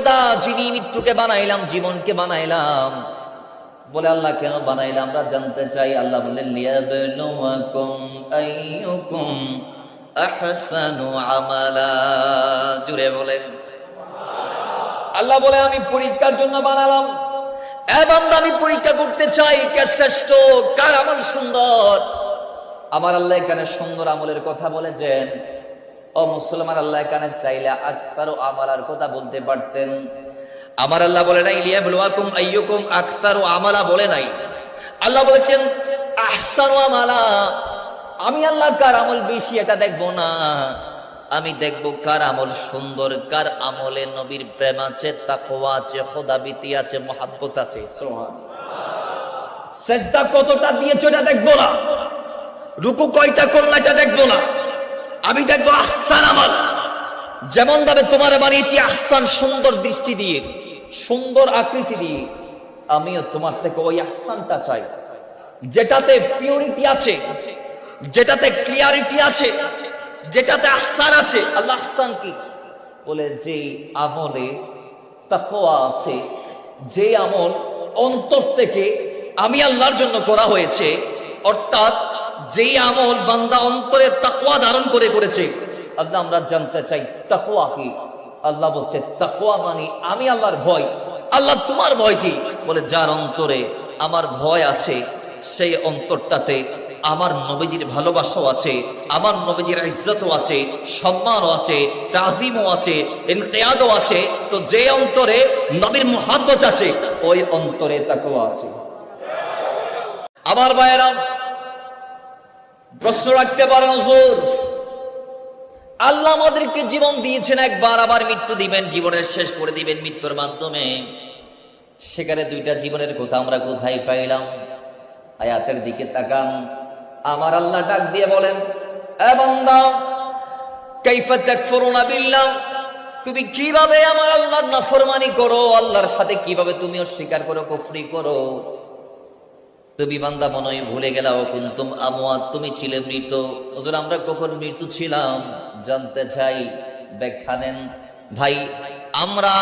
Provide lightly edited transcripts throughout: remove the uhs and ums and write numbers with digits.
খোদা, যিনি মৃত্যুকে বানাইলাম, জীবনকে বানাইলাম, বলে আল্লাহ কেন বানাইলাম আমরা জানতে চাই। আল্লাহ বললেন লিয়াবলুয়াকুম আইয়ুকুম আহসানু আমালা। জুড়ে বলেন। আল্লাহ বলে আমি পরীক্ষার জন্য বানালাম। এ বান্দা, আমি পরীক্ষা করতে চাই কে শ্রেষ্ঠ, কার আমল সুন্দর। আমার আল্লাহ এখানে সুন্দর আমলের কথা বলেছেন। ও মুসলমান, আল্লাহ এখানে চাইলে আকতারু আমালার কথা বলতে পারতেন। আমার আল্লাহ বলে নাই লিয়াবলুয়াকুম আইয়ুকুম আকতারু আমালা বলে নাই। আল্লাহ বলেছেন আহসানু আমালা। আমি আল্লাহ কার আমল বেশি এটা দেখবো না, আমি দেখবো কার আমল সুন্দর, কার আমলে নবীর প্রেম আছে, তাকওয়া আছে, খোদাভীতি আছে, মহব্বত আছে। সিজদা কতটা দিয়েছো এটা দেখবো না, রুকু কয়টা করলা এটা দেখবো না, আমি দেখবো আহসান আমল। যেমন ভাবে তোমার বানিয়েছি আহসান, সুন্দর দৃষ্টি দিয়ে, সুন্দর আকৃতি দিয়ে, আমিও তোমার থেকে ওই আহসানটা চাই, যেটাতে পিউরিটি আছে, যেটাতে ক্লিয়ারিটি আছে, যেটাতে আহসান আছে। আল্লাহ আহসান কি বলে? যে আমলে তাকওয়া আছে, যে আমল অন্তর থেকে আমি আল্লাহর জন্য করা হয়েছে, অর্থাৎ যেই আমল বান্দা অন্তরে তাকওয়া ধারণ করে করেছে। আল্লাহ আমরা জানতে চাই তাকওয়া কি। আল্লাহ বলছে তাকওয়া মানে আমি আল্লাহর ভয়। আল্লাহ তোমার ভয় কি? বলে যার অন্তরে আমার ভয় আছে, সেই অন্তরটাতে আমার নবীজির ভালোবাসাও আছে, আমার নবীজির ইজ্জতও আছে, সম্মানও আছে, তাজিমও আছে, ইনকিয়াদও আছে। তো যে অন্তরে নবীর মুহাব্বত আছে, ওই অন্তরে তাকওয়া আছে। আমার ভাইয়েরা, প্রশ্ন রাখতে পারেন হুজুর, আল্লাহ আমাদেরকে জীবন দিয়েছেন একবার, আবার মৃত্যু দিবেন, জীবনের শেষ করে দিবেন মৃত্যুর মাধ্যমে। সেখানে দুইটা জীবনের কথা আমরা কোথায় পাইলাম? আয়াতের দিকে তাকান। আমার আল্লাহ ডাক দিয়ে বলেন, এ বান্দা, কাইফা তাকফুরুনা বিল্লাহ, তুমি কিভাবে আমার আল্লাহর নাফরমানি করো, আল্লাহর সাথে কিভাবে তুমি অস্বীকার করো, কুফরি করো। তুমি বান্দা মনে হয় ভুলে গেলাও কুনতুম আমওয়াত, তুমি ছিলে মৃত। হুজুর আমরা কখন মৃত্যু ছিলাম? জানতে চাই, ব্যাখ্যা নেন। ভাই, আমরা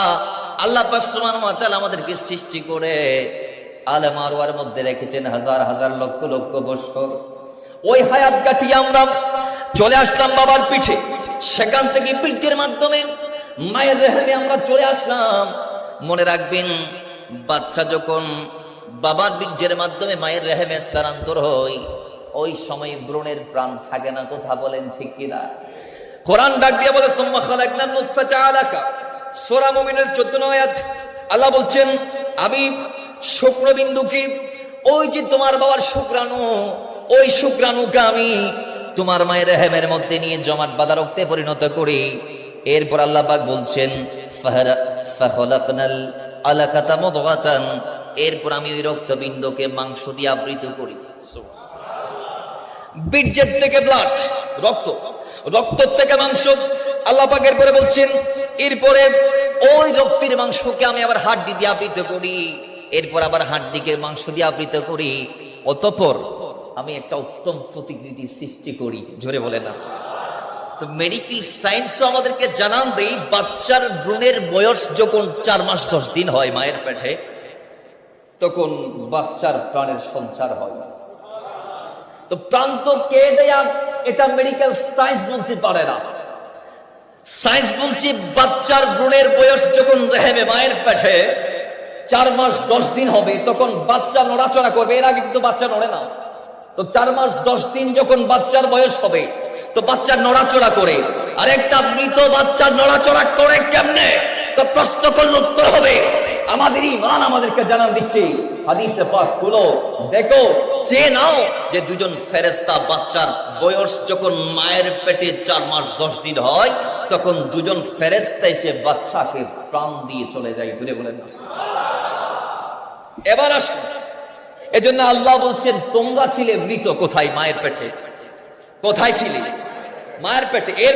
আল্লাহ পাক সুবহানাহু ওয়া তাআলা আমাদেরকে সৃষ্টি করে আলেম আরওয়ার মধ্যে রেখেছেন হাজার হাজার লক্ষ লক্ষ বছর। ওই হায়াত কাটিয়ে আমরা চলে আসলাম বাবার পিঠে, সেখান থেকে বীর্যের মাধ্যমে মায়ের রেহেমে আমরা চলে আসলাম। মনে রাখবেন, বাচ্চা যখন বাবার বীর্যের মাধ্যমে মায়ের রেহেমে স্থানান্তর হয়, ওই সময় ভ্রূণের প্রাণ থাকে না। কথা বলেন ঠিক কিনা? কোরআন ডাক দিয়ে বলে সুম্মা খালাকনান নুতফাতা আলাকা, সূরা মুমিনের 14 আয়াত। আল্লাহ বলছেন আমি শুক্রবিন্দুকে, ওই যে তোমার বাবার শুক্রাণু, ওই শুক্রাণুকে আমি তোমার মায়ের রেহেমের মধ্যে নিয়ে জমাট বাঁধা রক্তে পরিণত করি। এরপর আল্লাহ পাক বলছেন ফাখালাকনাল আলাকাতা মুদগাতান, এরপর আমি ওই রক্তবিন্দুকে মাংস দিয়ে আবৃত করি। বীর্যের থেকে ব্লাড, রক্ত, রক্ত থেকে মাংস। আল্লাহ পাক এরপরে বলছেন এরপরে ওই রক্তের মাংসকে আমি আবার হাড্ডি দিয়ে আবৃত করি, এরপর আবার হাড্ডিকে মাংস দিয়ে আবৃত করি। অতঃপর আমি একটা উত্তম প্রতিকৃতি সৃষ্টি করি। জোরে বলেন না? তো মেডিকেল সায়েন্সও আমাদেরকে জানান দেই, বাচ্চার ভ্রূণের বয়স যখন 4 মাস 10 দিন হয় মায়ের পেটে, তখন বাচ্চার প্রাণের সঞ্চার হয়। তো প্রাণ তো কে দেয়া, এটা মেডিকেল সায়েন্স বলতে পারে না। সায়েন্স বলছে বাচ্চার ভ্রূণের বয়স যখন রেহেমে মায়ের পেটে 4 মাস 10 দিন হবে, তখন বাচ্চা নড়াচড়া করবে। এর আগে কিন্তু বাচ্চা নড়ে না। তো 4 মাস 10 দিন যখন বাচ্চার বয়স হবে, তো বাচ্চা নড়াচড়া করে। আর একটা মৃত বাচ্চা নড়াচড়া করে কেমনে? তো প্রশ্ন করলে উত্তর হবে আমাদের ঈমান আমাদেরকে জানান দিচ্ছে। হাদিসে পাক গুলো দেখো, চেয়ে নাও যে দুজন ফেরেশতা বাচ্চার বয়স যখন মায়ের পেটে 4 মাস 10 দিন হয়, তখন দুজন ফেরেশতা এসে বাচ্চাকে প্রাণ দিয়ে চলে যায়। ঘুরে বলেন না? এবার আসুন, এজন্য আল্লাহ বলছেন তোমরা ছিলে মৃত। কোথায়? মায়ের পেটে। কোথায় ছিলে? মায়ের পেটে। এর